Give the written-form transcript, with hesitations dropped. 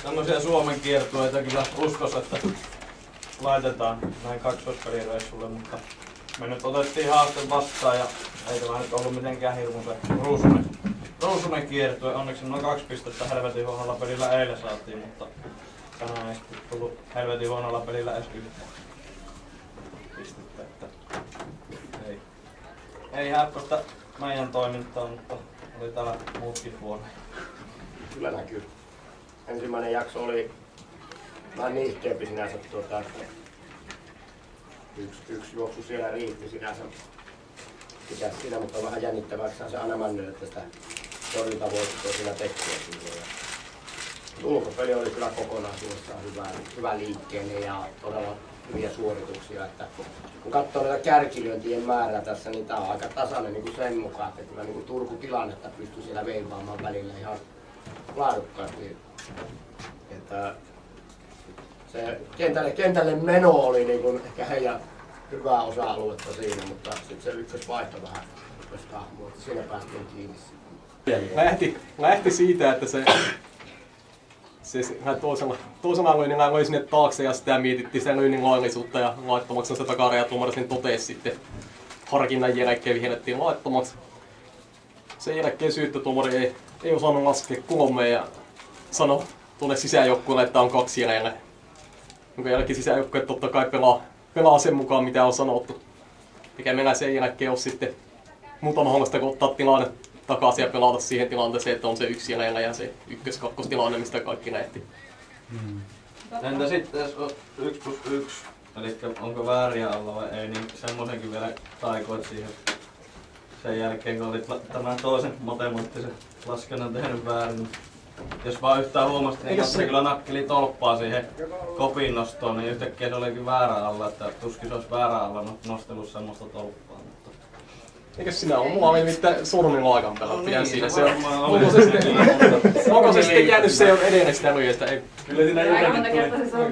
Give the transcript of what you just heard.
tämmöisiä Suomen kiertueita kyllä uskos, että laitetaan näin kaksoispelireissulle, mutta me nyt otettiin haaste vastaan ja ei tämä nyt ollut mitenkään hirmu se ruusunen kiertue. Onneksi noin 2 pistettä helvetin huonolla pelillä eilen saatiin, mutta tänään ei sitten tullut helvetin huonolla pelillä edes yhtään pistettä. Että ei hääppöstä meidän toimintaa, mutta oli täällä muutkin huoneet. Kyllä näkyy. Ensimmäinen jakso oli vähän niihkeempi sinänsä. Yksi juoksu siellä riitti sinänsä. Mikäs siinä, mutta vähän jännittäväksi se aina männyt, että sitä torjuntavoittoa siinä tekee. Ulkopeli oli kyllä kokonaisuudessaan hyvä liikkeelle ja todella hyviä suorituksia. Että kun katsoo näitä kärkilyöntien määrää tässä, niin tää on aika tasainen niin kuin sen mukaan, että kyllä niin kuin Turku-tilannetta pystyy siellä veivaamaan välillä ihan laadukkaasti. Että se kentälle meno oli niin kuin ehkä heidän hyvää osa-aluetta siinä, mutta sitten se ykkösvaihto vähän ykköstahmoa, että siinä päästiin kiinni. Lähti siitä, että se toisella alueen niin löi sinne taakse ja sitä mietittiin sitä lyynnin laillisuutta ja laittomaksi se takarajatuomari sen totesi sitten harkinnan jälkeen vihellettiin laittomaksi. Sen jälkeen syyttötuomari ei osannut laskea 3 ja sanoi tuonne sisäjoukkueelle, että on 2 jäljellä. Jonka jälkeen sisäjoukkueet totta kai pelaa sen mukaan mitä on sanottu. Mikä meillä sen jälkeen ole sitten muuta mahdollista kuin ottaa tilanne takaisin ja pelata siihen tilanteeseen, että on se 1 jäljellä ja se 1-2 tilanne, mistä kaikki nähtiin. Entä sitten jos on 1+1, eli onko vääriä alla vai ei, niin semmoisenkin vielä taikoit siihen sen jälkeen, kun olit tämän toisen matemaattisen laskennan tehnyt väärin. Niin jos vaan yhtään huomasit, niin se kyllä nakkeli tolppaa siihen kopin nostoon, niin yhtäkkiä se olikin väärä alla, että tuskin se olisi väärä alla nostellut semmoista tolppaa. Eikös sinä ole? Mulla oli nimittäin sormin laikan päällä, pidän siinä. Onko se sitten jäänyt se edelleen sitä lyöstä? Kyllä siinä